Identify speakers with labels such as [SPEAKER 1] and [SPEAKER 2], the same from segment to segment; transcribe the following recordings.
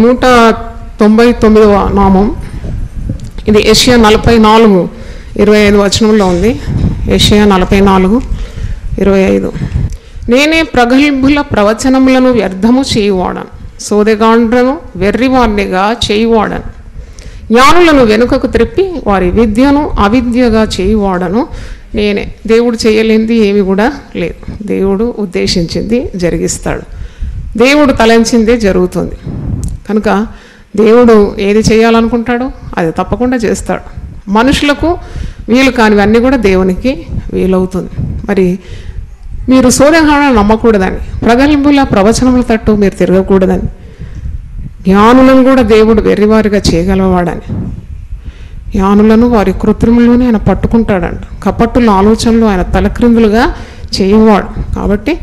[SPEAKER 1] 199వ నామం. ఇది యెషయా 44:25 వచనంలో ఉంది. యెషయా 44:25. నేనే ప్రగల్భుల ప్రవచనములను వ్యర్థము చేయువాడను, సోదెగాండ్రను వెర్రివాణ్ణిగా చేయువాడను, జ్ఞానులను వెనుకకు త్రిప్పి వారి విద్యను అవిద్యగా చేయువాడను నేనే. దేవుడు చేయలేనిది ఏమి కూడా లేదు. దేవుడు ఉద్దేశించింది జరిగిస్తాడు. దేవుడు తలంచిందే జరుగుతుంది. కనుక దేవుడు ఏది చేయాలనుకుంటాడో అది తప్పకుండా చేస్తాడు. మనుషులకు వీలు కానివన్నీ కూడా దేవునికి వీలవుతుంది. మరి మీరు సోదెగాండ్రను నమ్మకూడదని, ప్రగల్భుల ప్రవచనముల తట్టు మీరు తిరగకూడదని, జ్ఞానులను కూడా దేవుడు వెర్రివారిగా చేయగలవాడని, జ్ఞానులను వారి కృత్రిములను ఆయన పట్టుకుంటాడంట, కపట్టుల ఆలోచనలు ఆయన తలక్రిందులుగా చేయవాడు. కాబట్టి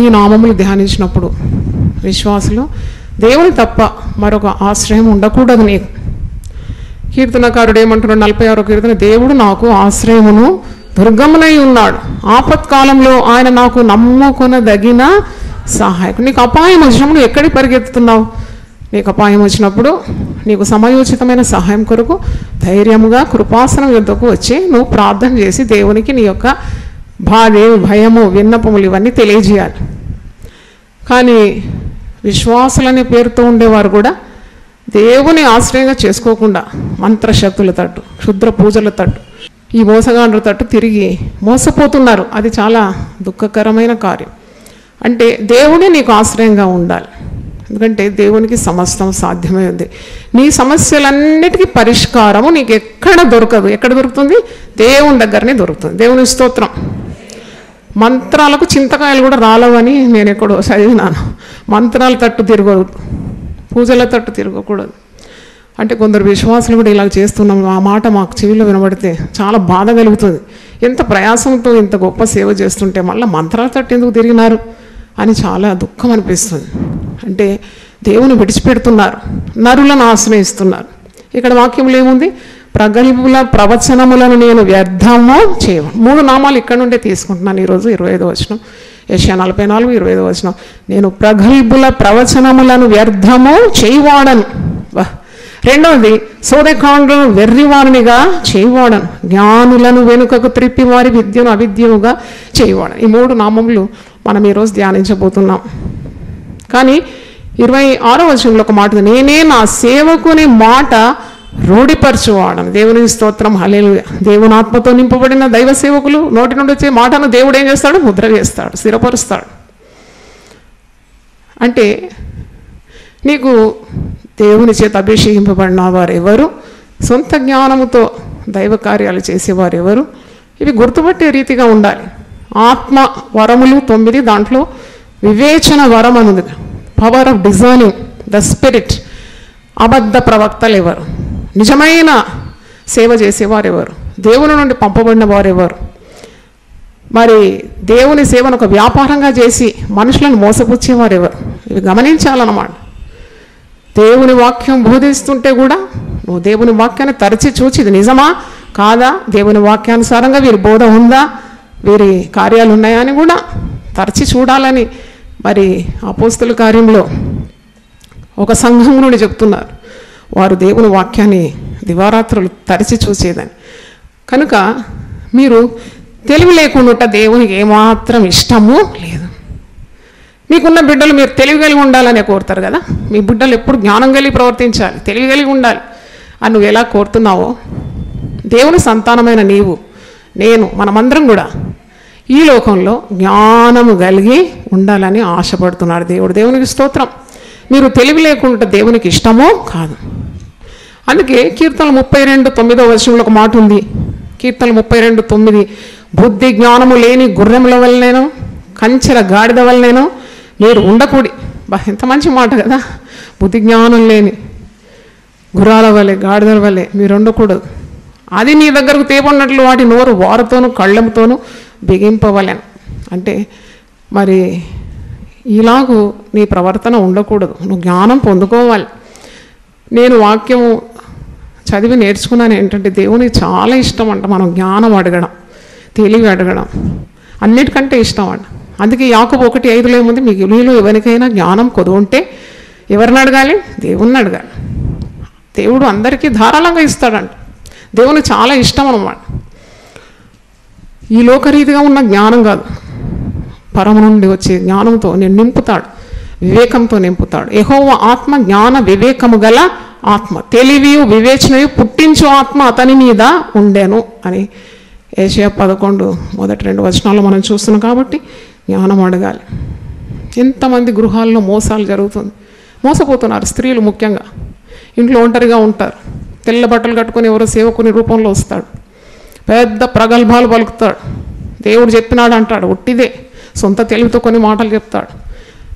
[SPEAKER 1] ఈ నామములు ధ్యానించినప్పుడు విశ్వాసులు దేవుని తప్ప మరొక ఆశ్రయం ఉండకూడదు నీకు. కీర్తనకారుడు ఏమంటున్నాడు? 46వ కీర్తన, దేవుడు నాకు ఆశ్రయమును దుర్గమునై ఉన్నాడు, ఆపత్కాలంలో ఆయన నాకు నమ్ముకొనదగిన సహాయకుడు. నీకు అపాయం వచ్చినప్పుడు నువ్వు ఎక్కడికి పరిగెత్తుతున్నావు? నీకు అపాయం వచ్చినప్పుడు నీకు సమయోచితమైన సహాయం కొరకు ధైర్యముగా కృపాసనం యొద్దకు వచ్చి నువ్వు ప్రార్థన చేసి దేవునికి నీ యొక్క బాధ, భయము, విన్నపములు ఇవన్నీ తెలియజేయాలి. కానీ విశ్వాసులనే పేరుతో ఉండేవారు కూడా దేవుని ఆశ్రయంగా చేసుకోకుండా మంత్రశక్తుల తట్టు, క్షుద్ర పూజల తట్టు, ఈ మోసగాండ్ర తట్టు తిరిగి మోసపోతున్నారు. అది చాలా దుఃఖకరమైన కార్యం. అంటే దేవుడే నీకు ఆశ్రయంగా ఉండాలి. ఎందుకంటే దేవునికి సమస్తం సాధ్యమై ఉంది. నీ సమస్యలన్నిటికీ పరిష్కారము నీకు ఎక్కడ దొరకదు. ఎక్కడ దొరుకుతుంది? దేవుని దగ్గరనే దొరుకుతుంది. దేవుని స్తోత్రం. మంత్రాలకు చింతకాయలు కూడా రాలవని నేను ఎక్కడో చదివినాను. మంత్రాల తట్టు తిరగకూడదు, పూజల తట్టు తిరగకూడదు. అంటే కొందరు విశ్వాసులు కూడా ఇలా చేస్తున్నాం. ఆ మాట మాకు చెవిలో వినబడితే చాలా బాధ కలుగుతుంది. ఎంత ప్రయాసంతో ఇంత గొప్ప సేవ చేస్తుంటే మళ్ళీ మంత్రాల తట్టు ఎందుకు తిరిగినారు అని చాలా దుఃఖం అనిపిస్తుంది. అంటే దేవుని విడిచిపెడుతున్నారు, నరులను ఆశ్రయిస్తున్నారు. ఇక్కడ వాక్యంలో ఏముంది? ప్రగల్భుల ప్రవచనములను నేను వ్యర్థము చేయను. 3 నామాలు ఇక్కడ నుండే తీసుకుంటున్నాను ఈరోజు. 25వ వచనం, యెషయా 44:25వ వచనం. నేను ప్రగల్భుల ప్రవచనములను వ్యర్థము చేయవాడను. రెండవది, సోదెగాండ్రను వెర్రివారినిగా చేయవాడను, జ్ఞానులను వెనుకకు త్రిప్పి వారి విద్యను అవిద్యముగా చేయవాడను. ఈ 3 నామములు మనం ఈరోజు ధ్యానించబోతున్నాం. కానీ 26వ వచనంలో ఒక మాట, నేనే నా సేవకుని మాట రూఢిపరచువాడను. దేవుని స్తోత్రం, హల్లెలూయా. దేవుని ఆత్మతో నింపబడిన దైవ సేవకులు నోటి నుండి వచ్చే మాటను దేవుడు ఏం చేస్తాడు? ముద్ర వేస్తాడు, స్థిరపరుస్తాడు. అంటే నీకు దేవుని చేత అభిషేకింపబడిన వారు ఎవరు? సొంత జ్ఞానముతో దైవ కార్యాలు చేసేవారు ఎవరు? ఇవి గుర్తుపట్టే రీతిగా ఉండాలి. ఆత్మ వరములు 9, దాంట్లో వివేచన వరం అనుంది, power of discerning the spirit. అబద్ధ ప్రవక్తలు ఎవరు? నిజమైన సేవ చేసేవారు ఎవరు? దేవుని నుండి పంపబడిన వారు ఎవరు? మరి దేవుని సేవను ఒక వ్యాపారంగా చేసి మనుషులను మోసపుచ్చేవారు ఎవరు? ఇవి గమనించాలన్నమాట. దేవుని వాక్యం బోధిస్తుంటే కూడా నువ్వు దేవుని వాక్యాన్ని తరచి చూచి ఇది నిజమా కాదా, దేవుని వాక్యానుసారంగా వీరి బోధ ఉందా, వీరి కార్యాలు ఉన్నాయా అని కూడా తరచి చూడాలని మరి అపోస్తల కార్యంలో ఒక సంఘం నుండి చెప్తున్నారు. వారు దేవుని వాక్యాన్ని దివారాత్రులు తరచి చూసేదని. కనుక మీరు తెలివి లేకుండా దేవునికి ఏమాత్రం ఇష్టము లేదు. మీకున్న బిడ్డలు మీరు తెలివి కలిగి ఉండాలని కోరుతారు కదా. మీ బిడ్డలు ఎప్పుడు జ్ఞానం కలిగి ప్రవర్తించాలి, తెలివి కలిగి ఉండాలి అని నువ్వు ఎలా కోరుతున్నావో, దేవుని సంతానమైన నీవు, నేను, మనమందరం కూడా ఈ లోకంలో జ్ఞానము కలిగి ఉండాలని ఆశపడుతున్నాడు దేవుడు. దేవునికి స్తోత్రం. మీరు తెలివి లేకుండా దేవునికి ఇష్టమో కాదు. అందుకే కీర్తన 32:9వ వచనంలో ఒక మాట ఉంది. కీర్తన 32:9, బుద్ధి జ్ఞానము లేని గుర్రెముల వల్లనేను కంచెల గాడిద వల్లనేను మీరు ఉండకూడి. ఎంత మంచి మాట కదా. బుద్ధి జ్ఞానం లేని గుర్రాల వల్లే, గాడిదల వల్లే మీరు ఉండకూడదు. అది నీ దగ్గరకు తేపడినట్లు వాటి నోరు వారుతోనూ కళ్ళముతోనూ బిగింపవలెను. అంటే మరి ఇలాగూ నీ ప్రవర్తన ఉండకూడదు. నువ్వు జ్ఞానం పొందుకోవాలి. నేను వాక్యము చదివి నేర్చుకున్నాను ఏంటంటే, దేవునికి చాలా ఇష్టం అంట మనం జ్ఞానం అడగడం, తెలివి అడగడం, అన్నిటికంటే ఇష్టం అంట. అందుకే యాకోబు 1:5లో ఏముంది? మీకు మీలో ఎవరికైనా జ్ఞానం కొదువుంటే ఎవరిని అడగాలి? దేవుణ్ణి అడగాలి. దేవుడు అందరికీ ధారాళంగా ఇస్తాడంట. దేవుని చాలా ఇష్టం అన్నమాట. ఈ లోకరీతిగా ఉన్న జ్ఞానం కాదు, పరమ నుండి వచ్చే జ్ఞానంతో నేను నింపుతాడు, వివేకంతో నింపుతాడు. యెహోవా ఆత్మ జ్ఞాన వివేకము గల ఆత్మ, తెలివియు వివేచనయు పుట్టించు ఆత్మ అతని మీద ఉండెను అని యెషయా 11 మొదటి 2 వచనాల్లో మనం చూస్తున్నాం. కాబట్టి జ్ఞానం అడగాలి. ఎంతమంది గృహాల్లో మోసాలు జరుగుతుంది, మోసపోతున్నారు. స్త్రీలు ముఖ్యంగా ఇంట్లో ఒంటరిగా ఉంటారు, తెల్ల బట్టలు కట్టుకొని ఎవరో సేవకుని రూపంలో వస్తాడు, పెద్ద ప్రగల్భాలు పలుకుతాడు, దేవుడు చెప్పినాడు అంటాడు, ఒట్టిదే, సొంత తెలివితో కొన్ని మాటలు చెప్తాడు,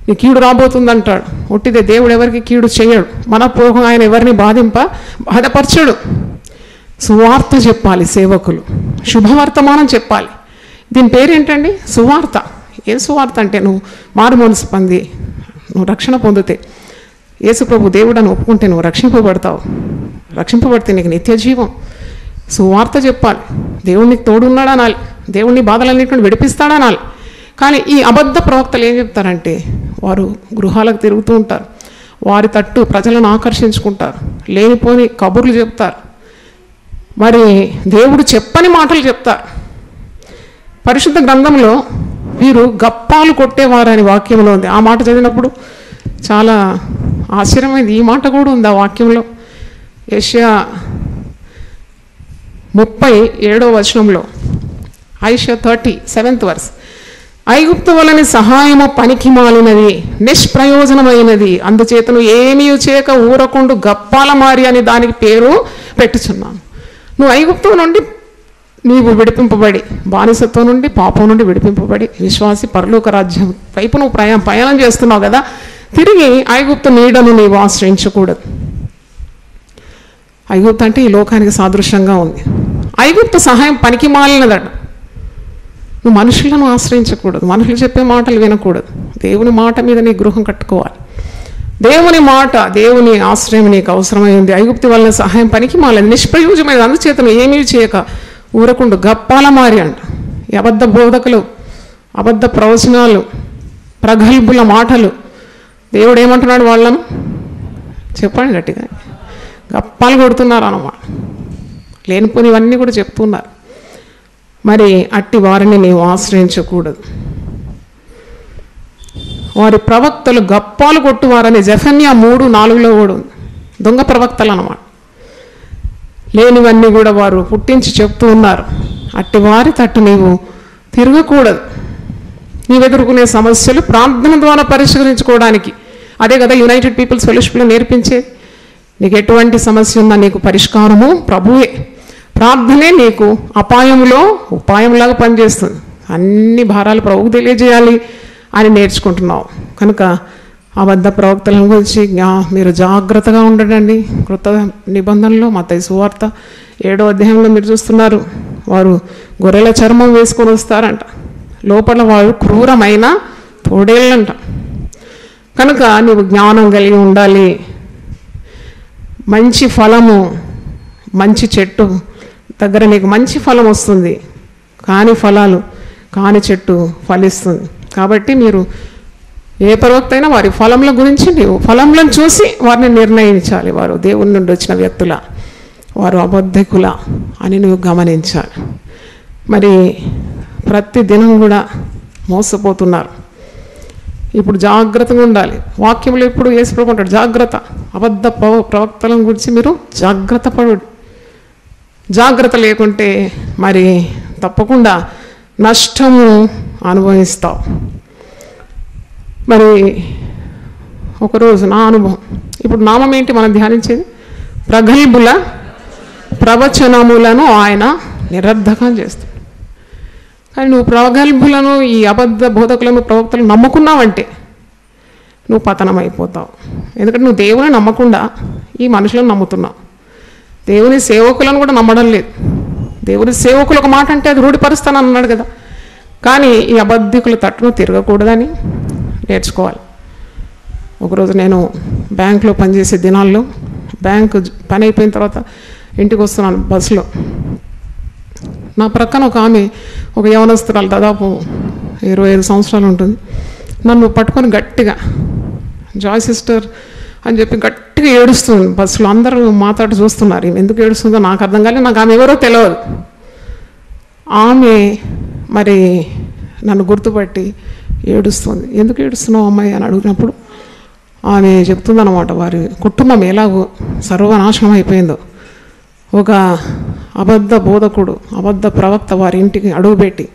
[SPEAKER 1] నీ కీడు రాబోతుంది అంటాడు, ఒట్టిదే. దేవుడు ఎవరికి కీడు చేయడు, మనపూర్వకంగా ఆయన ఎవరిని బాధపరచడు. సువార్త చెప్పాలి సేవకులు, శుభవర్తమానం చెప్పాలి. దీని పేరేంటండి? సువార్త. ఏం సువార్త అంటే నువ్వు మారు మనసు పొంది నువ్వు రక్షణ పొందితే, యేసుప్రభు దేవుడని ఒప్పుకుంటే నువ్వు రక్షింపబడతావు. రక్షింపబడితే నీకు నిత్య జీవం. సువార్త చెప్పాలి. దేవునికి తోడున్నాడు అనాలి, దేవుని బాధలన్నింటిని విడిపిస్తాడనాలి. కానీ ఈ అబద్ధ ప్రవక్తలు ఏం చెప్తారంటే, వారు గృహాలకు తిరుగుతూ ఉంటారు, వారి తట్టు ప్రజలను ఆకర్షించుకుంటారు, లేనిపోని కబుర్లు చెప్తారు, మరి దేవుడు చెప్పని మాటలు చెప్తారు. పరిశుద్ధ గ్రంథంలో వీరు గప్పాలు కొట్టేవారని వాక్యంలో ఉంది. ఆ మాట చదివినప్పుడు చాలా ఆశ్చర్యమైంది. ఈ మాట కూడా ఉంది ఆ వాక్యంలో. యెషయా 37వ వచనంలో, ఐషియా 30 7th verse, ఐగుప్తు వలని సహాయము పనికి మాలినది, నిష్ప్రయోజనమైనది, అందుచేతను ఏమీ చేయక ఊరకుండు గప్పాల మారి అని దానికి పేరు పెట్టుచున్నాను. నువ్వు ఐగుప్తు నుండి నీవు విడిపింపబడి, బానిసత్వం నుండి పాపం నుండి విడిపింపబడి విశ్వాసి పరలోక రాజ్యం వైపు నువ్వు ప్రయాణం చేస్తున్నావు కదా, తిరిగి ఐగుప్తు నీడను నీవు ఆశ్రయించకూడదు. ఐగుప్తు అంటే ఈ లోకానికి సాదృశ్యంగా ఉంది. ఐగుప్తు సహాయం పనికి మాలినదట. నువ్వు మనుషులను ఆశ్రయించకూడదు, మనుషులు చెప్పే మాటలు వినకూడదు, దేవుని మాట మీద నీ గృహం కట్టుకోవాలి. దేవుని మాట, దేవుని ఆశ్రయం నీకు అవసరమైంది. ఐగుప్తు వలన సహాయం పనికి మాలేదు, నిష్ప్రయోజమైనది, అందుచేతను ఏమీ చేయక ఊరకుండు గప్పాల మారి అంట. ఈ అబద్ధ బోధకులు, అబద్ధ ప్రవచనాలు, ప్రగల్భుల మాటలు, దేవుడు ఏమంటున్నాడు వాళ్ళను? చెప్పండి గట్టిగా. గప్పాలు కొడుతున్నారు అన్నమాట, లేనిపోనివన్నీ కూడా చెప్తున్నారు. మరి అట్టి వారిని నీవు ఆశ్రయించకూడదు. వారి ప్రవక్తలు గప్పాలు కొట్టువారని జెఫన్యా 3:4 కూడా ఉంది. దొంగ ప్రవక్తలు అన్నమాట. లేనివన్నీ కూడా వారు పుట్టించి చెప్తూ ఉన్నారు. అట్టి వారి తట్టు నీవు తిరగకూడదు. నీవు ఎదుర్కొనే సమస్యలు ప్రార్థన ద్వారా పరిష్కరించుకోవడానికి, అదే కదా యునైటెడ్ పీపుల్స్ ఫెలోషిప్లో నేర్పించేది. నీకు ఎటువంటి సమస్య ఉన్నా నీకు పరిష్కారము ప్రభువే. ప్రార్థనే నీకు అపాయంలో ఉపాయంలాగా పనిచేస్తుంది. అన్ని భారాలు ప్రభువుకు తెలియజేయాలి అని నేర్చుకుంటున్నావు కనుక అబద్ధ ప్రవక్తల గురించి మీరు జాగ్రత్తగా ఉండండి. కృత నిబంధనలో మత్తయి సువార్త 7వ అధ్యాయంలో మీరు చూస్తున్నారు, వారు గొర్రెల చర్మం వేసుకొని వస్తారంట, లోపల వారు క్రూరమైన తోడేళ్ళంట. కనుక నీవు జ్ఞానం కలిగి ఉండాలి. మంచి ఫలము, మంచి చెట్టు దగ్గర నీకు మంచి ఫలం వస్తుంది, కాని ఫలాలు కాని చెట్టు ఫలిస్తుంది. కాబట్టి మీరు ఏ ప్రవక్త అయినా వారి ఫలముల గురించి నీవు ఫలములను చూసి వారిని నిర్ణయించాలి. వారు దేవుని నుండి వచ్చిన వ్యక్తుల, వారు అబద్ధికుల అని నువ్వు గమనించాలి. మరి ప్రతి దినం కూడా మోసపోతున్నారు. ఇప్పుడు జాగ్రత్తగా ఉండాలి. వాక్యంలో ఇప్పుడు యేసు ప్రభువు అంటాడు, జాగ్రత్త, అబద్ధ ప్రవక్తల గురించి మీరు జాగ్రత్త పడు. జాగ్రత్త లేకుంటే మరి తప్పకుండా నష్టము అనుభవిస్తావు. మరి ఒకరోజు నా అనుభవం, ఇప్పుడు నామం ఏంటి మనం ధ్యానించేది? ప్రగల్భుల ప్రవచనములను ఆయన నిరర్ధకం చేస్తాడు. కానీ నువ్వు ప్రగల్భులను, ఈ అబద్ధ బోధకులను, ప్రవక్తలను నమ్ముకున్నావంటే నువ్వు పతనం అయిపోతావు. ఎందుకంటే నువ్వు దేవుని నమ్మకుండా ఈ మనుషులను నమ్ముతున్నావు. దేవుని సేవకులను కూడా నమ్మడం లేదు. దేవుని సేవకులు ఒక మాట అంటే అది రూఢిపరుస్తాను అన్నాడు కదా. కానీ ఈ అబద్ధికుల తట్టును తిరగకూడదని నేర్చుకోవాలి. ఒకరోజు నేను బ్యాంకులో పనిచేసే దినాల్లో, బ్యాంకు పని అయిపోయిన తర్వాత ఇంటికి వస్తున్నాను బస్సులో. నా ప్రక్కన ఒక ఆమె, ఒక యవనస్తురాలు, దాదాపు 25 సంవత్సరాలు ఉంటుంది, నన్ను పట్టుకొని గట్టిగా, జాయ్ సిస్టర్ అని చెప్పి గట్టిగా ఏడుస్తుంది. బస్సులో అందరూ మాట్లాడి చూస్తున్నారు, ఈమె ఎందుకు ఏడుస్తుందో నాకు అర్థం కాలేదు. నాకు ఆమె ఎవరో తెలియదు. ఆమె మరి నన్ను గుర్తుపట్టి ఏడుస్తుంది. ఎందుకు ఏడుస్తున్నావు అమ్మాయి అని అడిగినప్పుడు ఆమె చెప్తుందన్నమాట, వారి కుటుంబం ఎలాగో సర్వనాశనం అయిపోయిందో. ఒక అబద్ధ బోధకుడు, అబద్ధ ప్రవక్త వారి ఇంటికి అడుగుపెట్టి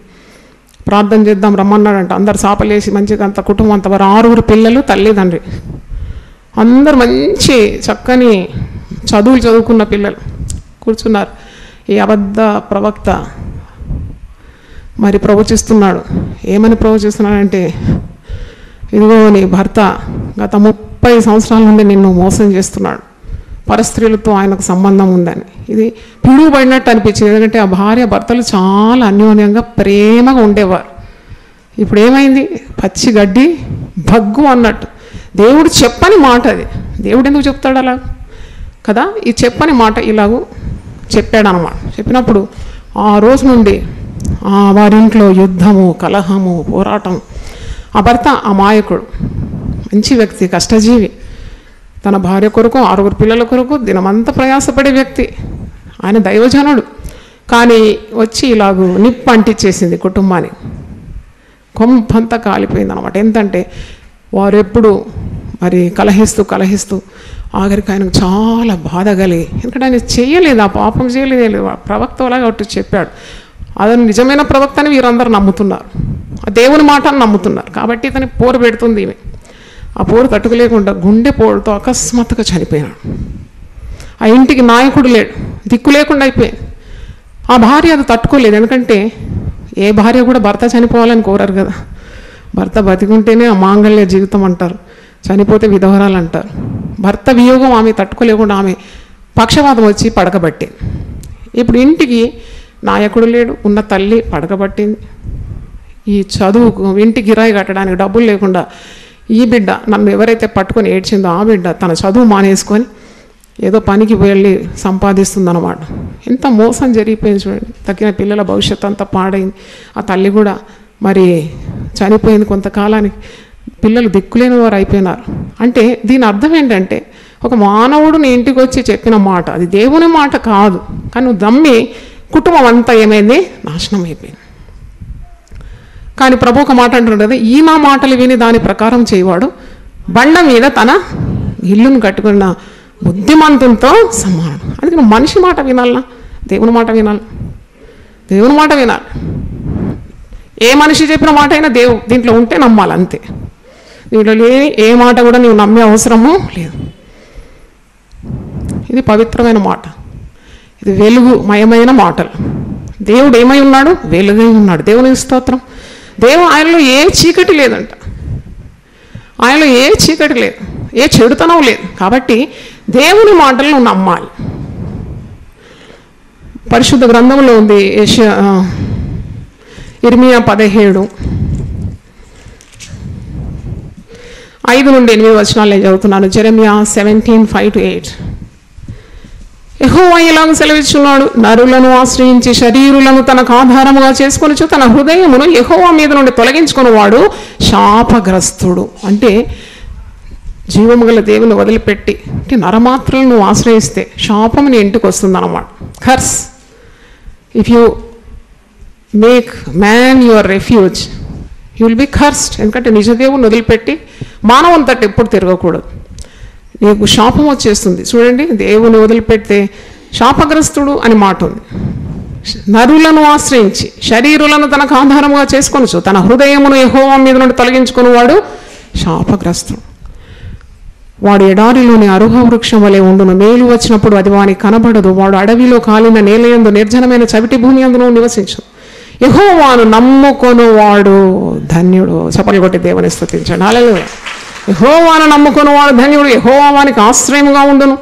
[SPEAKER 1] ప్రార్థన చేద్దాం రమ్మన్నాడంట. అందరు సాపలేసి మంచిగా అంత కుటుంబం అంత, వారు 6 పిల్లలు, తల్లిదండ్రి, అందరు మంచి చక్కని చదువులు చదువుకున్న పిల్లలు కూర్చున్నారు. ఈ అబద్ధ ప్రవక్త మరి ప్రవచిస్తున్నాడు. ఏమని ప్రవచిస్తున్నాడంటే, ఇదిగో నీ భర్త గత 30 సంవత్సరాల నుండి నిన్ను మోసం చేస్తున్నాడు, పరస్త్రీలతో ఆయనకు సంబంధం ఉందని. ఇది పిడుగుపడినట్టు అనిపించింది. ఎందుకంటే ఆ భార్య భర్తలు చాలా అన్యోన్యంగా ప్రేమగా ఉండేవారు. ఇప్పుడు ఏమైంది? పచ్చి గడ్డి భగ్గు అన్నట్టు. దేవుడు చెప్పని మాట అది. దేవుడు ఎందుకు చెప్తాడు అలా కదా? ఈ చెప్పని మాట ఇలాగూ చెప్పాడనమాట. చెప్పినప్పుడు ఆ రోజు నుండి వారింట్లో యుద్ధము, కలహము, పోరాటం. ఆ భర్త అమాయకుడు, మంచి వ్యక్తి, కష్టజీవి, తన భార్య కొరకు 6 పిల్లల కొరకు దినమంతా ప్రయాసపడే వ్యక్తి. ఆయన దైవజనుడు. కానీ వచ్చి ఇలాగూ నిప్పు అంటించేసింది కుటుంబాన్ని. కొంపంతా కాలిపోయింది అనమాట. ఎంతంటే వారు ఎప్పుడు మరి కలహిస్తూ ఆఖరికి ఆయనకు చాలా బాధ కలిగి, ఎందుకంటే ఆయన చేయలేదు, ఆ పాపం చేయలేదు, ప్రవక్తలాగా ఒకటి చెప్పాడు. అతను నిజమైన ప్రవక్తని వీరందరూ నమ్ముతున్నారు, ఆ దేవుని మాటను నమ్ముతున్నారు. కాబట్టి ఇతని పోరు పెడుతుంది ఈమె. ఆ పోరు తట్టుకోలేకుండా గుండె పోరుతో అకస్మాత్తుగా చనిపోయినాడు. ఆ ఇంటికి నాయకుడు లేడు, దిక్కు లేకుండా అయిపోయింది. ఆ భార్య అది తట్టుకోలేదు. ఎందుకంటే ఏ భార్య కూడా భర్త చనిపోవాలని కోరరు కదా. భర్త బతికుంటేనే ఆ మాంగళ్య జీవితం అంటారు, చనిపోతే విధవరాలు అంటారు. భర్త వియోగం ఆమె తట్టుకోలేకుండా ఆమె పక్షవాతం వచ్చి పడకబట్టింది. ఇప్పుడు ఇంటికి నాయకుడు లేడు, ఉన్న తల్లి పడకబట్టింది. ఈ చదువుకు ఇంటి గిరాయి కట్టడానికి డబ్బులు లేకుండా ఈ బిడ్డ, నన్ను ఎవరైతే పట్టుకొని ఏడ్చిందో ఆ బిడ్డ తన చదువు మానేసుకొని ఏదో పనికి వెళ్ళి సంపాదిస్తుందన్నమాట. ఎంత మోసం జరిగిపోయింది చూడండి. తగ్గిన పిల్లల భవిష్యత్తు అంతా పాడైంది. ఆ తల్లి కూడా మరి చనిపోయింది. కొంతకాలానికి పిల్లలు దిక్కులేని వారు అయిపోయినారు. అంటే దీని అర్థం ఏంటంటే, ఒక మానవుడు నీ ఇంటికి వచ్చి చెప్పిన మాట అది దేవుని మాట కాదు, కానీ నువ్వు దమ్మి కుటుంబం అంతా ఏమైంది? నాశనం అయిపోయింది. కానీ ప్రభు ఒక మాట అంటున్నాడు కదా, ఈ నా మాటలు విని దాని ప్రకారం చేయవాడు బండ మీద తన ఇల్లును కట్టుకున్న బుద్ధిమంతునితో సమానం. అందుకే నువ్వు మనిషి మాట వినాలనా, దేవుని మాట వినాలి? దేవుని మాట వినాలి. ఏ మనిషి చెప్పిన మాట అయినా దీంట్లో ఉంటే నమ్మాలి, అంతే. దీంట్లో లేని ఏ మాట కూడా నీవు నమ్మే అవసరము లేదు. ఇది పవిత్రమైన మాట, ఇది వెలుగుమయమైన మాటలు. దేవుడు ఏమై ఉన్నాడు? వెలుగై ఉన్నాడు. దేవుని స్తోత్రం. ఆయనలో ఏ చీకటి లేదంట, ఆయనలో ఏ చీకటి లేదు, ఏ చెడుతనం లేదు. కాబట్టి దేవుని మాటలను నమ్మాలి. పరిశుద్ధ గ్రంథంలో ఉంది, ఇర్మియా 17:5-8 నేను చదువుతున్నాను. జెరెమియా 17:5-8. యెహోవా ఇలాగ సెలవిస్తున్నాడు, నరులను ఆశ్రయించి శరీరులను తనకు ఆధారముగా చేసుకొనుచు తన హృదయమును యెహోవా మీద నుండి తొలగించుకుని వాడు శాపగ్రస్తుడు. అంటే జీవము గల దేవుని వదిలిపెట్టి నరమాత్రలను నువ్వు ఆశ్రయిస్తే శాపం నీ ఇంటికి వస్తుంది అన్నమాట. Curse. If you make man your refuge you will be cursed. ఎందుకంటే నిజ దేవుని వదిలిపెట్టి మానవుని తట్టు ఎప్పుడు తిరగకూడదు, నీకు శాపం వచ్చేస్తుంది. చూడండి, దేవుని వదిలిపెడితే శాపగ్రస్తుడు అని మాట ఉంది. నరులను ఆశ్రయించి శరీరులను తనకు ఆధారముగా చేసుకొనుచు తన హృదయమును యెహోవా మీద నుండి తొలగించుకుని వాడు శాపగ్రస్తుడు. వాడు ఎడారిలోని అరుహ వృక్షం వలె ఉండును, మేలు వచ్చినప్పుడు అది వానికి కనబడదు. వాడు అడవిలో కాలిన నేలయందు నిర్జనమైన చవిటి భూమి అందును నివసించు. యెహోవాను నమ్ముకొను వాడు ధన్యుడు. చప్పట్లు కొట్టి దేవుని స్తుతించండి. హల్లెలూయా. యెహోవాను నమ్ముకుని వాడు ధన్యుడు, యెహోవా వానికి ఆశ్రయముగా ఉండును.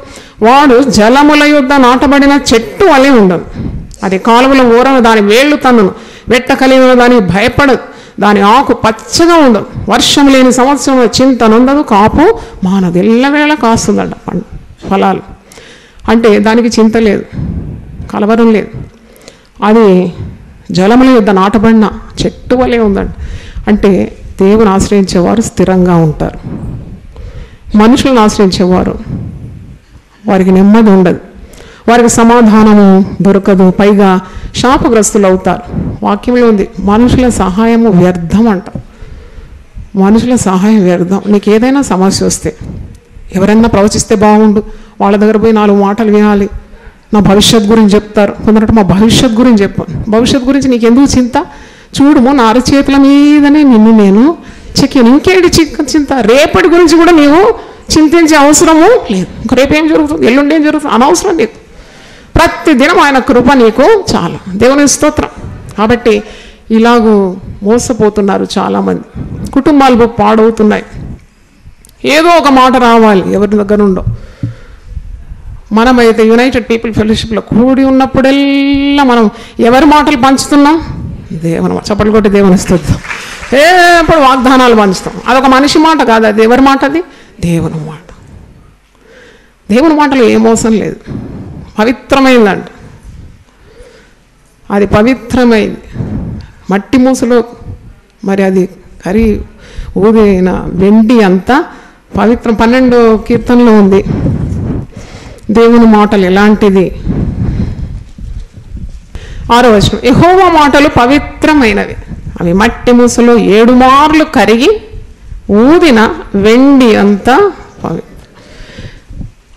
[SPEAKER 1] వాడు జలముల యొద్ద నాటబడిన చెట్టు వలె ఉండను, అది కాలువల ఊరను, దాని వేళ్ళు తన్నును, వెట్ట కలిగిన దానికి భయపడదు, దాని ఆకు పచ్చగా ఉండదు, వర్షం లేని సంవత్సరంలో చింత నొందదు, కాపు మానదు, ఎల్లవేళ కాస్తుందంట ఫలాలు. అంటే దానికి చింత లేదు, కలవరం లేదు, అది జలముల యొద్ద నాటబడిన చెట్టు వలె ఉందంట. అంటే దేవుని ఆశ్రయించేవారు స్థిరంగా ఉంటారు, మనుషులను ఆశ్రయించేవారు వారికి నెమ్మది ఉండదు, వారికి సమాధానము దొరకదు, పైగా శాపగ్రస్తులు అవుతారు. వాక్యంలో ఉంది, మనుషుల సహాయము వ్యర్థం అంట. మనుషుల సహాయం వ్యర్థం. నీకు ఏదైనా సమస్య వస్తే ఎవరైనా ప్రవచిస్తే బాగుండు, వాళ్ళ దగ్గర పోయి 4 మాటలు వినాలి, నా భవిష్యత్ గురించి చెప్తారు. కొందరు మా భవిష్యత్ గురించి చెప్పాను. భవిష్యత్ గురించి నీకు ఎందుకు చింత? చూడుము, నా అరచేతుల మీదనే నిన్ను నేను చెక్కాను. ఇంకేంటి చింత? రేపటి గురించి కూడా నీవు చింతించే అవసరము లేదు. ఇంక రేపు ఏం జరుగుతుంది, ఎల్లుండి ఏం జరుగుతుంది అనవసరం లేదు. ప్రతి దినం ఆయన కృప నీకు చాలా. దేవుని స్తోత్రం. కాబట్టి ఇలాగూ మోసపోతున్నారు చాలామంది. కుటుంబాలు పాడవుతున్నాయి. ఏదో ఒక మాట రావాలి ఎవరి దగ్గర ఉండో. మనమైతే యునైటెడ్ పీపుల్ ఫెలోషిప్లో కూడి ఉన్నప్పుడల్లా మనం ఎవరి మాటలు పంచుతున్నాం? దేవుని చప్పట్లు కొట్టి దేవుని స్తుతిద్దాం. ఎప్పుడు వాగ్దానాలు పంచుతాం. అదొక మనిషి మాట కాదు, అది ఎవరి మాట? అది దేవుని మాట. దేవుని మాటలో ఏ మోసం లేదు. పవిత్రమైందంట. అది పవిత్రమైంది. మట్టి మూసలో మరి అది కరి ఊదిన వెండి అంతా పవిత్రం. 12వ కీర్తనలో ఉంది దేవుని మాటలు ఎలాంటిది. 6వ వచనం, యెహోవా మాటలు పవిత్రమైనవి, అవి మట్టి మూసలో 7 మార్లు కరిగి ఊదిన వెండి అంతా పవిత్రం.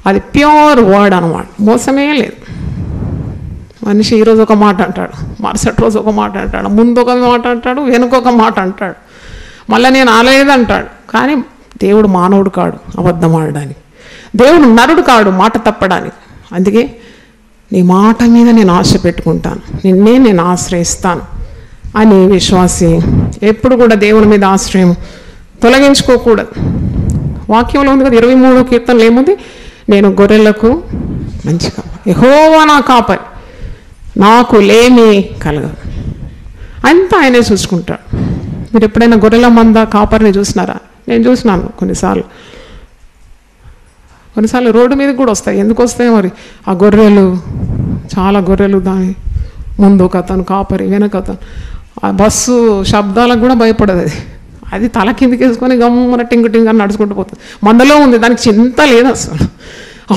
[SPEAKER 1] అది ప్యూర్ వర్డ్ అన్నమాట, మోసమే లేదు. మనిషి ఈరోజు ఒక మాట అంటాడు, మరుసటి రోజు ఒక మాట అంటాడు, ముందు ఒక మాట అంటాడు, వెనుకొక మాట అంటాడు, మళ్ళీ నేను ఆలేదంటాడు. కానీ దేవుడు మానవుడు కాడు అబద్ధం ఆడడానికి, దేవుడు నరుడు కాడు మాట తప్పడానికి. అందుకే నీ మాట మీద నేను ఆశ పెట్టుకుంటాను, నిన్నే నేను ఆశ్రయిస్తాను అని విశ్వాసి ఎప్పుడు కూడా దేవుని మీద ఆశ్రయం తొలగించుకోకూడదు. వాక్యంలో ఉంది కదా 23వ కీర్తనలో ఏముంది? నేను గొర్రెలకు మంచి కాపరి, యెహోవా నా కాపరి, నాకు లేమి కలగదు. అంతా ఆయనే చూసుకుంటాడు. మీరు ఎప్పుడైనా గొర్రెల మంద కాపరిని చూసినారా? నేను చూసినాను కొన్నిసార్లు రోడ్డు మీదకి కూడా వస్తాయి. ఎందుకు వస్తాయి మరి? ఆ గొర్రెలు, చాలా గొర్రెలు, దాని ముందు ఒక అతను కాపరి, వెనక అతను. ఆ బస్సు శబ్దాలకు కూడా భయపడదు. అది తల కిందికి వేసుకొని గమ్మున టింగు టింగ్ అని నడుచుకుంటూ పోతుంది. మందలో ఉంది, దానికి చింత లేదు అసలు.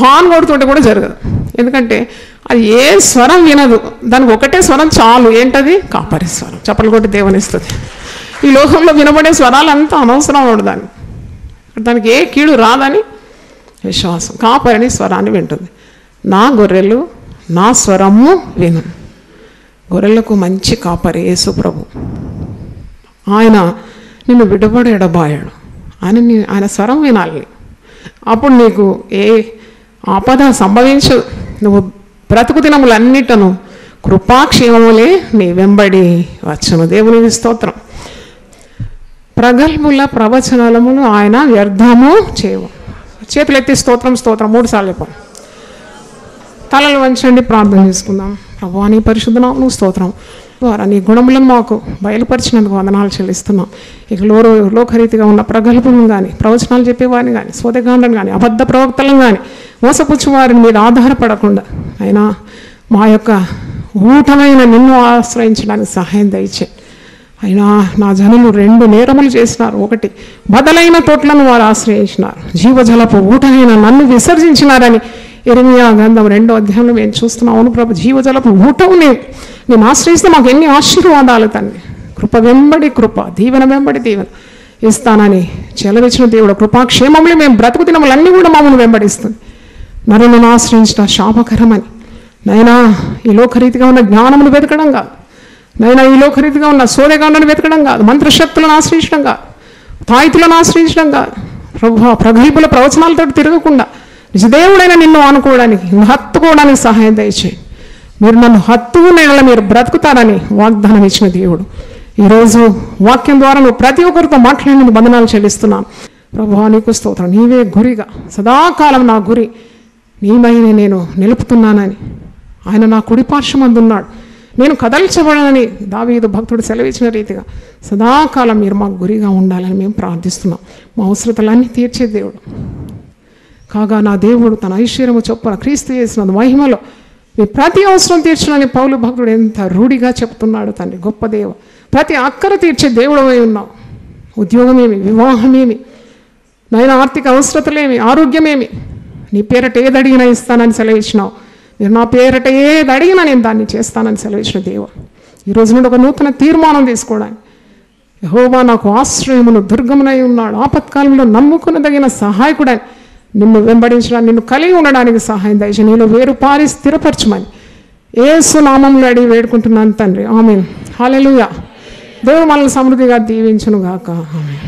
[SPEAKER 1] హార్న్ కొడుతుంటే కూడా జరగదు. ఎందుకంటే అది ఏ స్వరం వినదు, దానికి ఒకటే స్వరం చాలు. ఏంటది? కాపరి స్వరం. చప్పలు కొట్టి దేవునిస్తుంది. ఈ లోకంలో వినబడే స్వరాలంతా అనవసరం ఉండదు. దానికి ఏ కీడు రాదని విశ్వాసం కాపరిని స్వరాన్ని వింటుంది. నా గొర్రెలు నా స్వరము విను. గొర్రెలకు మంచి కాపరి యేసు ప్రభు. ఆయన నిన్ను విడబడి ఎడబాయాడు. ఆయన స్వరం వినాలి. అప్పుడు నీకు ఏ ఆపద సంభవించదు. నువ్వు బ్రతుకు దినములన్నిటను కృపాక్షేమములే నీ వెంబడి వచ్చును. దేవునికి స్తోత్రం. ప్రగల్భుల ప్రవచనములు ఆయన వ్యర్థము చేయవు. చేతులు ఎత్తి స్తోత్రం స్తోత్రం 3 సార్లు చెప్పండి. తలలు వంచండి, ప్రార్థన చేసుకుందాం. ప్రభువా నీ పరిశుద్ధ నామమునకు స్తోత్రం. ద్వారా నీ గుణములను మాకు బయలుపరిచినందుకు వందనాలు చెల్లిస్తున్నాం. ఇక లోకరీతిగా ఉన్న ప్రగల్భులను కానీ, ప్రవచనాలు చెప్పేవారిని కానీ, స్వతగాండ్రను కానీ, అబద్ధ ప్రవక్తలను కానీ, మోసపుచ్చు వారిని మీద ఆధారపడకుండా అయినా మా యొక్క ఊటమైన నిన్ను ఆశ్రయించడానికి సహాయం దయచే. అయినా నా జనులు 2 నేరములు చేసినారు. 1 బదలైన తోట్లను వారు ఆశ్రయించినారు, జీవజలపు ఊటైన నన్ను విసర్జించినారని ఇర్మియా గ్రంథం 2వ అధ్యాయంలో మేము చూస్తున్నాం. అవును ప్రభు, జీవజలపు ఊటవు నేను ఆశ్రయిస్తే మాకు ఎన్ని ఆశీర్వాదాలు తండ్రి. కృప వెంబడి కృప, దీవెన వెంబడి దీవెన ఇస్తానని చెలవిచ్చిన దేవుడు కృపాక్షేమములు మేము బ్రతుకు దినములన్నీ కూడా మమ్మల్ని వెంబడిస్తుంది. నరులను ఆశ్రయించిన శాపకరమని నైనా ఈ లోకరీతిగా ఉన్న జ్ఞానమును వెతకడం కాదు, నైనా ఈ లోకరీతిగా ఉన్న సోదగాండను వెతకడం కాదు, మంత్రశక్తులను ఆశ్రయించడం కాదు, తాయితులను ఆశ్రయించడం కాదు. ప్రభు ప్రగల్భుల ప్రవచనాలతో తిరగకుండా నిజదేవుడైన నిన్ను ఆనుకోవడానికి, హత్తుకోవడానికి సహాయం దయచేయండి. మీరు నన్ను హత్తుకునేలా మీరు బ్రతుకుతారని వాగ్దానం ఇచ్చిన దేవుడు ఈరోజు వాక్యం ద్వారా నువ్వు ప్రతి ఒక్కరితో మాట్లాడిన బంధనాలు చెల్లిస్తున్నాను. ప్రభువా నీకు స్తోత్రం. నీవే గురిగా సదాకాలం నా గురి నీమైనే నేను నిలుపుతున్నానని ఆయన నా కుడి పార్శ్వమందున్నాడు, నేను కదల్చబడనని దావీదు భక్తుడు సెలవిచ్చిన రీతిగా సదాకాలం మీరు మాకు గురిగా ఉండాలని మేము ప్రార్థిస్తున్నాం. మా అవసరతలన్నీ తీర్చే దేవుడు కాగా నా దేవుడు తన ఐశ్వర్యము చొప్పున క్రీస్తు చేసిన మహిమలో మీ ప్రతి అవసరం తీర్చునని పౌలు భక్తుడు ఎంత రూఢిగా చెప్తున్నాడు. తండ్రి గొప్ప దేవ, ప్రతి అక్కర తీర్చే దేవుడవై ఉన్నావు. ఉద్యోగమేమి, వివాహమేమి, నాయన ఆర్థిక అవసరతలేమి, ఆరోగ్యమేమి, నీ పేరట ఏది అడిగినా ఇస్తానని సెలవిచ్చినావు. మీరు నా పేరట ఏది అడిగినా నేను దాన్ని చేస్తానని సెలవిచ్చిన దేవ, ఈరోజు నుండి ఒక నూతన తీర్మానం తీసుకోవడానికి, యెహోవా నాకు ఆశ్రయమును దుర్గమునై ఉన్నాడు, ఆపత్కాలంలో నమ్ముకునదగిన సహాయకుడని, నిన్ను వెంబడించడానికి, నిన్ను కలిగి ఉండడానికి సహాయం దయచేసి నీలో వేరు పారి స్థిరపరచమని యేసు నామములో అడిగి వేడుకుంటున్నాను తండ్రి. ఆమేన్. హల్లెలూయా. దేవుడు మనల్ని సమృద్ధిగా దీవించును గాక. ఆమేన్.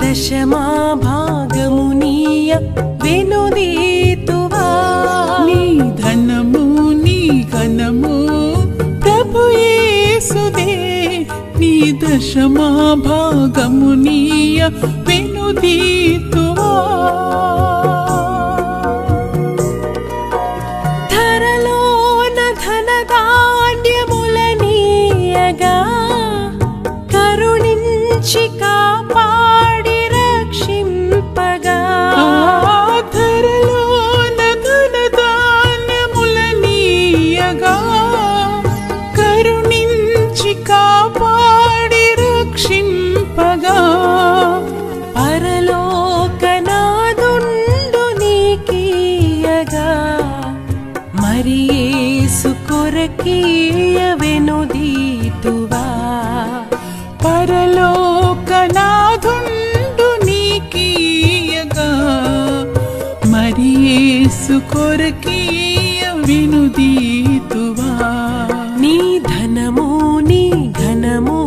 [SPEAKER 2] దశమా భాగమునీయ వెనుదీతువా. నీ ధనము నీ ఘనము ప్రభు యేసుదే, నీ దశమా భాగమునీయ వెనుదీతువా. ధరలోన ధనధాన్యములనీయగా కరుణించి కాపాడి రక్షింపగా. ధరలోన ధనధాన్యములనీయగా కరుణించి కాపాడి రక్షింపగా. పరలోకనాదుండు నీకీయగా మరి యేసు కొరకీయ వెనుదీతువా. పరలోకనాదుండు నీకీయగా మరి యేసు కొరకీయ వెనుదీతువా. నీ ధనము నీ ఘనము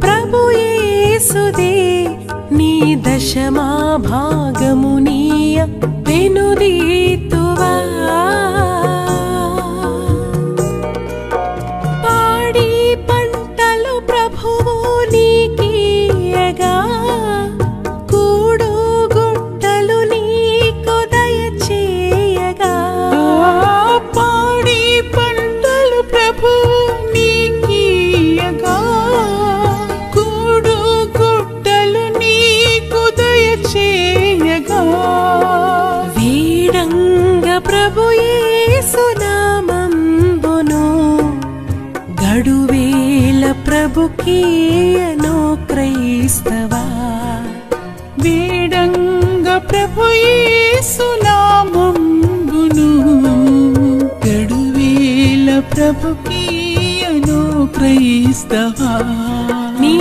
[SPEAKER 2] ప్రభు యేసుదే, నీ దశమా భాగమునీయ వెనుదీతువా. పాడి పంటలు ప్రభువు నీకీయగా కూడు గుట్టలు నీకు దయచేయగా. పాడి పంటలు ప్రభువు నీకీయగా కూడు గుట్టలు నీకు దయచేయగా. వీడంగ ప్రభు యేసు నామంబును గడువేల ప్రభుకీయను క్రైస్తవా. వీడంగ ప్రభు యేసు నామంబును గడువేల ప్రభుకీయను క్రైస్తవా.